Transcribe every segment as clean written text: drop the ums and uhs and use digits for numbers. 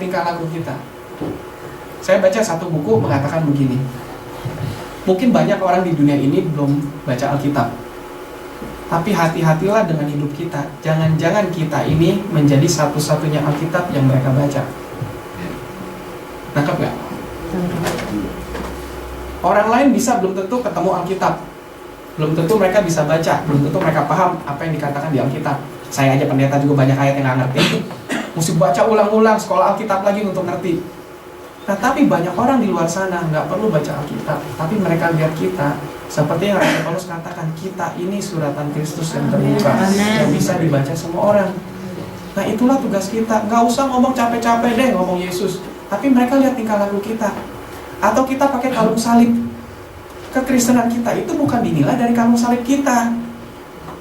tingkah laku kita. Saya baca satu buku mengatakan begini, mungkin banyak orang di dunia ini belum baca Alkitab, tapi hati-hatilah dengan hidup kita. Jangan-jangan kita ini menjadi satu-satunya Alkitab yang mereka baca. Nangkep gak? Orang lain bisa belum tentu ketemu Alkitab, belum tentu mereka bisa baca, belum tentu mereka paham apa yang dikatakan di Alkitab. Saya aja pendeta juga banyak ayat yang gak ngerti, mesti baca ulang-ulang, sekolah Alkitab lagi untuk ngerti. Nah, tapi banyak orang di luar sana nggak perlu baca Alkitab, tapi mereka lihat kita seperti yang Rasul Paulus katakan, kita ini suratan Kristus yang terbuka, yang bisa dibaca semua orang. Nah, itulah tugas kita. Nggak usah ngomong capek-capek deh ngomong Yesus, tapi mereka lihat tingkah laku kita. Atau kita pakai kalung salib. Kekristenan kita itu bukan dinilai dari kalung salib kita.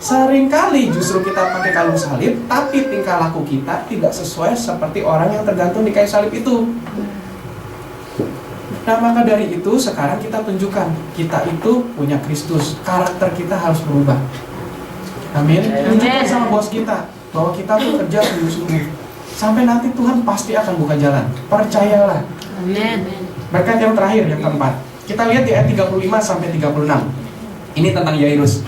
Seringkali justru kita pakai kalung salib, tapi tingkah laku kita tidak sesuai seperti orang yang tergantung di kayu salib itu. Nah, maka dari itu sekarang kita tunjukkan kita itu punya Kristus. Karakter kita harus berubah. Amin. Tunjukkan sama bos kita bahwa kita tuh kerja sungguh-sungguh. Sampai nanti Tuhan pasti akan buka jalan. Percayalah. Amin. Berkat yang terakhir, yang keempat. Kita lihat di ayat 35 sampai 36. Ini tentang Yairus.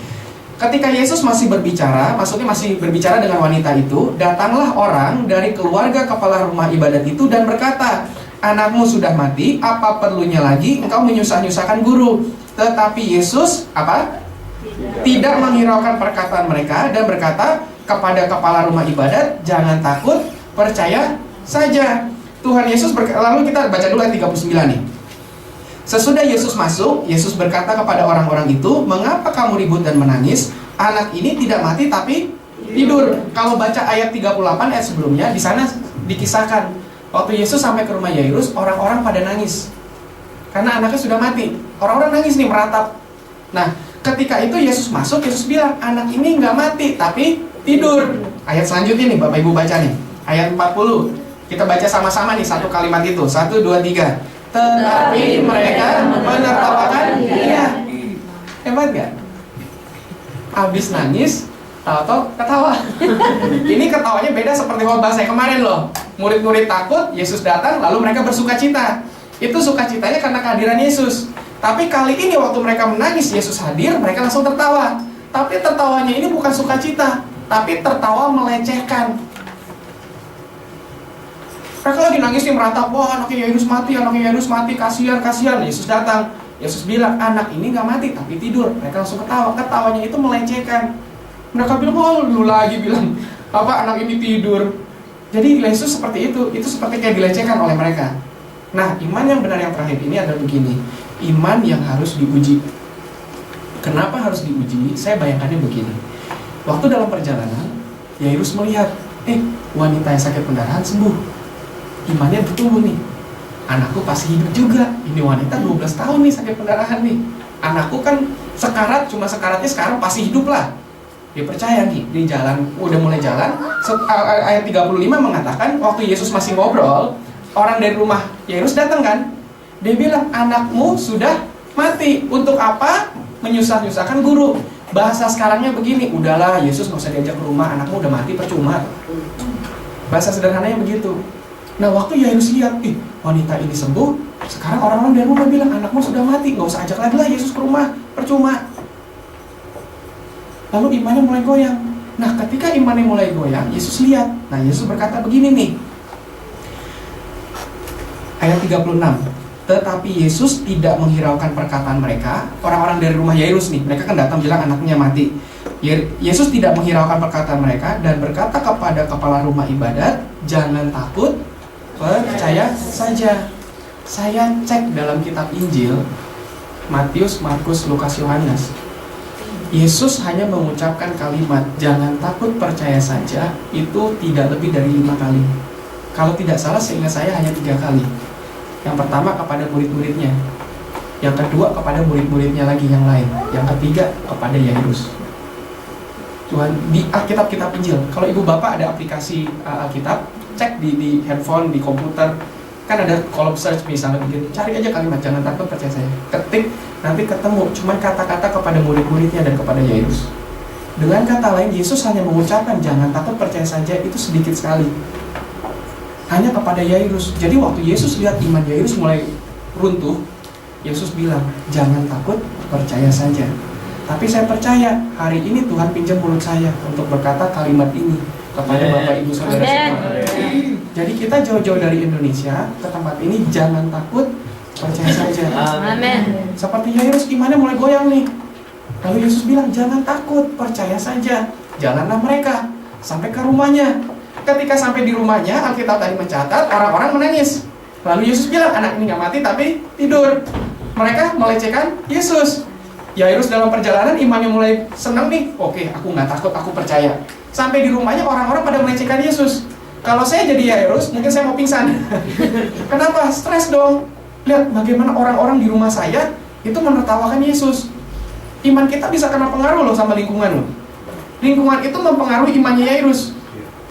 Ketika Yesus masih berbicara, maksudnya masih berbicara dengan wanita itu, datanglah orang dari keluarga kepala rumah ibadat itu dan berkata, anakmu sudah mati, apa perlunya lagi engkau menyusah-nyusahkan guru? Tetapi Yesus apa? Tidak menghiraukan perkataan mereka dan berkata kepada kepala rumah ibadat, jangan takut, percaya saja. Tuhan Yesus lalu kita baca dulu ayat 39 nih. Sesudah Yesus masuk, Yesus berkata kepada orang-orang itu, mengapa kamu ribut dan menangis? Anak ini tidak mati tapi tidur. Kalau baca ayat 38 ayat sebelumnya, di sana dikisahkan waktu Yesus sampai ke rumah Yairus, orang-orang pada nangis karena anaknya sudah mati. Orang-orang nangis nih, meratap. Nah, ketika itu Yesus masuk, Yesus bilang, anak ini nggak mati tapi tidur. Ayat selanjutnya nih, Bapak Ibu baca nih, ayat 40. Kita baca sama-sama nih satu kalimat itu. 1, 2, 3. Tetapi mereka menertawakan dia. Hebat gak? Habis nangis, tahu-tahu ketawa. Ini ketawanya beda seperti khotbah saya kemarin loh. Murid-murid takut, Yesus datang, lalu mereka bersukacita. Itu sukacitanya karena kehadiran Yesus. Tapi kali ini waktu mereka menangis, Yesus hadir, mereka langsung tertawa. Tapi tertawanya ini bukan sukacita, tapi tertawa melecehkan. Mereka lagi nangis nih, meratap, wah anaknya Yairus mati, kasihan. Yesus datang, Yesus bilang, anak ini gak mati tapi tidur. Mereka langsung ketawa, ketawanya itu melecehkan. Mereka bilang, oh lu lagi bilang apa anak ini tidur. Jadi Yesus seperti itu seperti kayak dilecehkan oleh mereka. Nah, iman yang benar yang terakhir ini adalah begini, iman yang harus diuji. Kenapa harus diuji? Saya bayangkannya begini, waktu dalam perjalanan Yairus melihat, wanita yang sakit pendarahan sembuh, imannya bertumbuh nih, anakku pasti hidup juga. Ini wanita 12 tahun nih sakit pendarahan nih, anakku kan sekarat, cuma sekaratnya sekarang pasti hidup lah. Dia percaya nih, di jalan, udah mulai jalan. Ayat 35 mengatakan, waktu Yesus masih ngobrol, orang dari rumah Yairus datang kan. Dia bilang, anakmu sudah mati. Untuk apa menyusah-nyusahkan guru? Bahasa sekarangnya begini, udahlah Yesus gak usah diajak ke rumah, anakmu udah mati percuma. Bahasa sederhananya begitu. Nah, waktu Yairus lihat, wanita ini sembuh, sekarang orang-orang dari rumah bilang, anakmu sudah mati, gak usah ajak lagi lah Yesus ke rumah, percuma. Lalu imannya mulai goyang. Nah, ketika imannya mulai goyang, Yesus lihat. Nah, Yesus berkata begini nih, ayat 36. Tetapi Yesus tidak menghiraukan perkataan mereka. Orang-orang dari rumah Yairus nih, mereka kan datang bilang anaknya mati. Yesus tidak menghiraukan perkataan mereka dan berkata kepada kepala rumah ibadat, jangan takut, percaya saja. Saya cek dalam kitab Injil, Matius, Markus, Lukas, Yohanes, Yesus hanya mengucapkan kalimat jangan takut, percaya saja, itu tidak lebih dari 5 kali. Kalau tidak salah seingat saya hanya 3 kali. Yang pertama kepada murid-muridnya, yang kedua kepada murid-muridnya lagi yang lain, yang ketiga kepada Yairus. Tuhan, di Alkitab Injil, kalau ibu bapak ada aplikasi Alkitab, cek di handphone, di komputer, kan ada kolom search misalnya begitu, cari aja kalimat jangan takut, percaya saya, ketik, nanti ketemu cuman kata-kata kepada murid-muridnya dan kepada Yairus. Dengan kata lain, Yesus hanya mengucapkan jangan takut, percaya saja, itu sedikit sekali. hanya kepada Yairus. Jadi waktu Yesus lihat iman Yairus mulai runtuh, Yesus bilang, jangan takut, percaya saja. Tapi saya percaya hari ini Tuhan pinjam mulut saya untuk berkata kalimat ini kepada Bapak Ibu Saudara semua. Jadi kita jauh-jauh dari Indonesia ke tempat ini, jangan takut, percaya saja. Amin. Seperti Yairus imannya mulai goyang nih. Lalu Yesus bilang, jangan takut, percaya saja. Jalanlah mereka sampai ke rumahnya. Ketika sampai di rumahnya, Alkitab tadi mencatat orang-orang menangis. Lalu Yesus bilang, anak ini gak mati tapi tidur. Mereka melecehkan Yesus. Yairus dalam perjalanan imannya mulai senang nih. Oke, aku gak takut, aku percaya. Sampai di rumahnya orang-orang pada melecehkan Yesus. Kalau saya jadi Yairus, mungkin saya mau pingsan. Kenapa? Stres dong. Lihat bagaimana orang-orang di rumah saya itu menertawakan Yesus. Iman kita bisa kena pengaruh loh sama lingkungan loh. Lingkungan itu mempengaruhi imannya Yairus.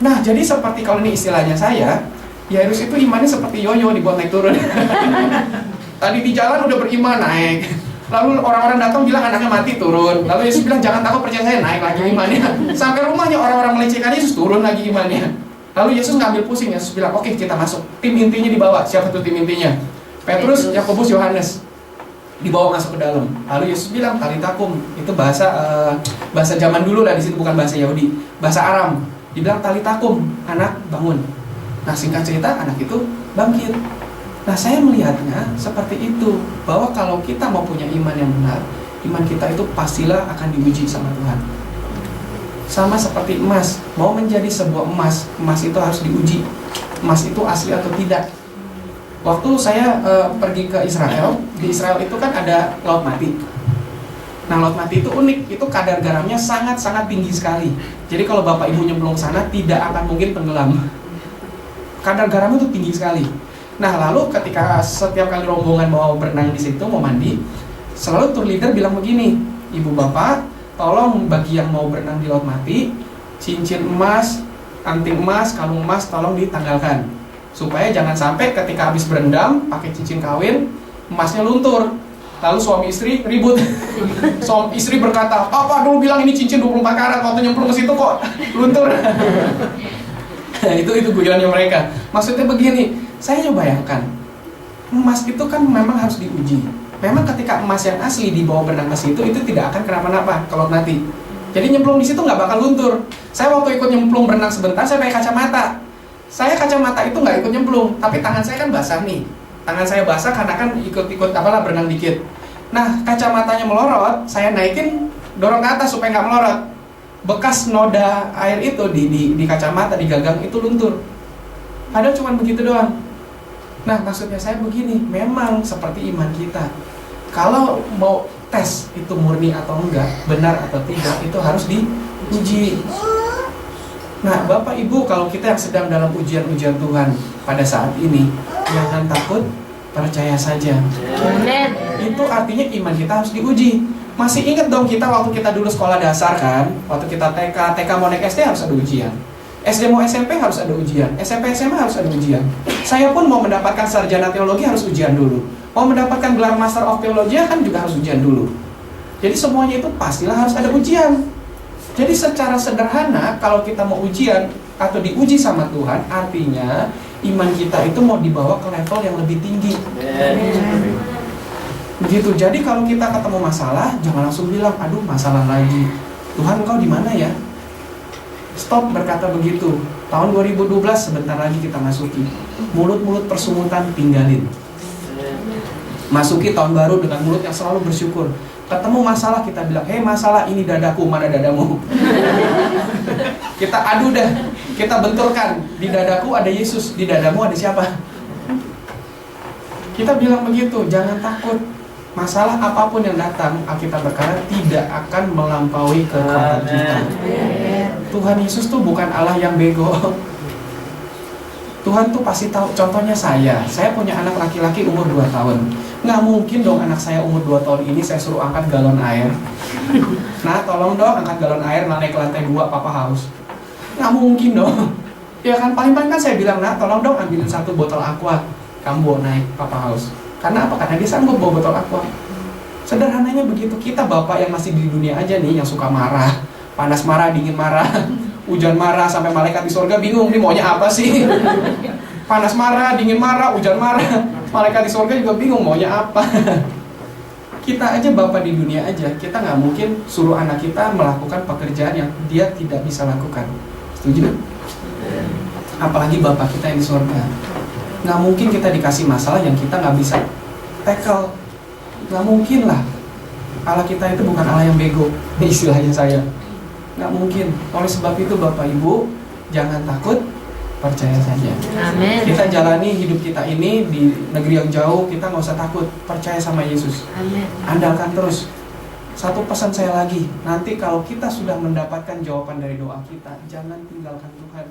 Nah, jadi seperti kalau ini istilahnya saya, Yairus itu imannya seperti yoyo, dibuat naik turun. Tadi di jalan udah beriman naik. Lalu orang-orang datang bilang anaknya mati, turun. Lalu Yesus bilang jangan takut, percaya saya, naik lagi imannya. Sampai rumahnya orang-orang melecehkan Yesus, turun lagi imannya. Lalu Yesus ngambil pusing, Yesus bilang oke, kita masuk. Tim intinya dibawa. Siapa tuh tim intinya? Petrus, Yakobus, Yohanes. Dibawa masuk ke dalam. Lalu Yesus bilang talitakum, itu bahasa zaman dulu lah, di situ bukan bahasa Yahudi, bahasa Aram. Dibilang talitakum, anak bangun. Nah, singkat cerita anak itu bangkit. Nah, saya melihatnya seperti itu, bahwa kalau kita mau punya iman yang benar, iman kita itu pastilah akan diuji sama Tuhan. Sama seperti emas, mau menjadi sebuah emas, emas itu harus diuji. Emas itu asli atau tidak. Waktu saya pergi ke Israel, di Israel itu kan ada Laut Mati. Nah, Laut Mati itu unik, itu kadar garamnya sangat-sangat tinggi sekali. Jadi kalau Bapak Ibu nyemplung sana, tidak akan mungkin tenggelam. Kadar garamnya itu tinggi sekali. Nah, lalu ketika setiap kali rombongan mau berenang di situ, mau mandi, selalu tour leader bilang begini, Ibu Bapak, tolong bagi yang mau berenang di Laut Mati, cincin emas, anting emas, kalung emas, tolong ditanggalkan. Supaya jangan sampai ketika habis berendam pakai cincin kawin, emasnya luntur. Lalu suami istri ribut. Suami istri berkata, "Papa dulu bilang ini cincin 24 karat, waktu nyemplung ke situ kok luntur." itu guyonnya mereka. Maksudnya begini, saya coba bayangkan, emas itu kan memang harus diuji. Memang ketika emas yang asli dibawa berenang ke situ, itu tidak akan kenapa-napa kalau nanti. Jadi nyemplung di situ nggak bakal luntur. Saya waktu ikut nyemplung berenang sebentar, saya pakai kacamata. Saya kacamata itu nggak ikut nyemplung, tapi tangan saya kan basah nih. Tangan saya basah karena kan ikut-ikut apalah berenang dikit. Nah, kacamatanya melorot, saya naikin, dorong ke atas supaya nggak melorot. Bekas noda air itu di kacamata, di gagang itu luntur. Padahal cuma begitu doang. Nah, maksudnya saya begini, memang seperti iman kita. Kalau mau tes itu murni atau enggak, benar atau tidak, itu harus diuji. Nah, Bapak Ibu, kalau kita yang sedang dalam ujian-ujian Tuhan pada saat ini, jangan takut, percaya saja. Amen. Itu artinya iman kita harus diuji. Masih ingat dong kita waktu kita dulu sekolah dasar kan? Waktu kita TK mau naik SD harus ada ujian. SD mau SMP harus ada ujian. SMP SMA harus ada ujian. Saya pun mau mendapatkan sarjana teologi harus ujian dulu. Mau mendapatkan gelar Master of Theology kan juga harus ujian dulu. Jadi semuanya itu pastilah harus ada ujian. Jadi secara sederhana, kalau kita mau ujian atau diuji sama Tuhan, artinya iman kita itu mau dibawa ke level yang lebih tinggi. Begitu. Jadi kalau kita ketemu masalah, jangan langsung bilang, aduh masalah lagi. Tuhan, engkau di mana ya? Stop berkata begitu. Tahun 2012 sebentar lagi kita masuki. Mulut-mulut persungutan tinggalin. Masuki tahun baru dengan mulut yang selalu bersyukur. Ketemu masalah kita bilang, hei masalah ini dadaku, mana dadamu? Kita adu dah, kita benturkan. Di dadaku ada Yesus, di dadamu ada siapa? Kita bilang begitu, jangan takut. Masalah apapun yang datang, Alkitab berkata tidak akan melampaui kekuatan kita. Tuhan Yesus tuh bukan Allah yang bego. Tuhan tuh pasti tahu. Contohnya saya punya anak laki-laki umur 2 tahun. Nggak mungkin dong anak saya umur 2 tahun ini saya suruh angkat galon air. Nah, tolong dong angkat galon air, naik ke lantai 2, papa haus. Nggak mungkin dong. Ya kan, paling-paling kan saya bilang, nah tolong dong ambilin 1 botol aqua, kamu bawa naik, papa haus. Karena apa? Karena dia sanggup bawa botol aqua. Sederhananya begitu. Kita bapak yang masih di dunia aja nih, yang suka marah, panas marah, dingin marah, hujan marah, sampai malaikat di surga bingung, ini maunya apa sih? panas marah, dingin marah, hujan marah. Malaikat di surga juga bingung maunya apa. Kita aja Bapak di dunia aja, kita nggak mungkin suruh anak kita melakukan pekerjaan yang dia tidak bisa lakukan. Setuju? Apalagi Bapak kita yang di surga. Nggak mungkin kita dikasih masalah yang kita nggak bisa tackle. Nggak mungkin lah. Allah kita itu bukan Allah yang bego, istilahnya saya. Nggak mungkin. Oleh sebab itu Bapak Ibu, jangan takut, percaya saja. Amin. Kita jalani hidup kita ini di negeri yang jauh, kita nggak usah takut, percaya sama Yesus. Amin. Andalkan terus. Satu pesan saya lagi, nanti kalau kita sudah mendapatkan jawaban dari doa kita, jangan tinggalkan Tuhan.